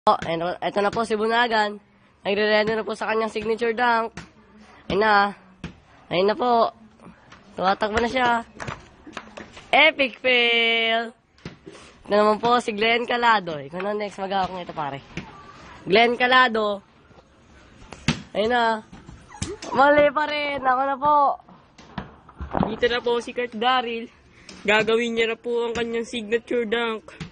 Ito na po si Bunagan. Nagre-ready na po sa kanyang signature dunk. Ayun na. Ayun na po. Tumatakbo na siya. Epic fail! Ito naman po si Glenn Calado. Ikaw na next. Mag-hawak na ito pare. Glenn Calado. Ayun na. Mali pa rin. Ako na po. Dito na po si Kurt Daryl. Gagawin niya na po ang kanyang signature dunk.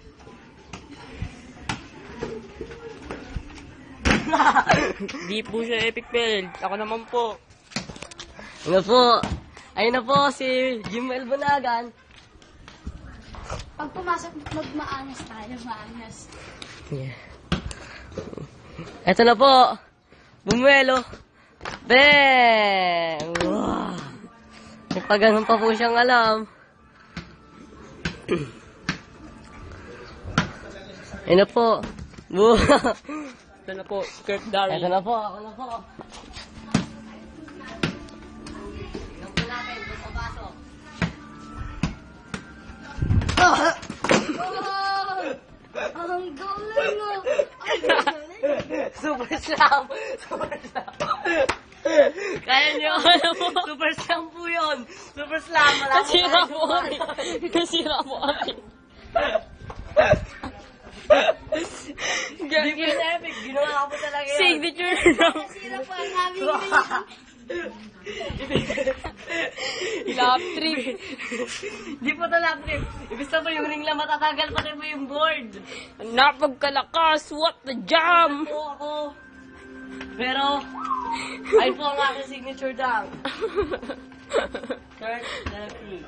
Di po siya epic fail. Ako naman po. Ayun na po. Ayun na po si Jimel Bunagan. Pag pumasok, magmaanas tayo, maanas. Yeah. Ito na po. Bumuelo. Bang! Wow! May pagano'n pa po siyang alam. Ayun na po. Ito na po, Kurt Daryl. Ito na po. Ako na po. Ilang po natin. Papasok. Ang galing mo! Super slam! Super slam! Kaya niyo, super slam po yun! Super slam! Nasira po kami. Nasira po kami. Hindi po yung epic. Ginawa ko po talaga yun. Signature dunk. Sira po ang aming Lap trip. Hindi po ito lap trip. Ibig sabihin yung ring lang matatagal pa rin po yung board. Napagkalakas. What the jam? Po ako. Pero, ayun po ang aking signature dunk. Kurt Daryl.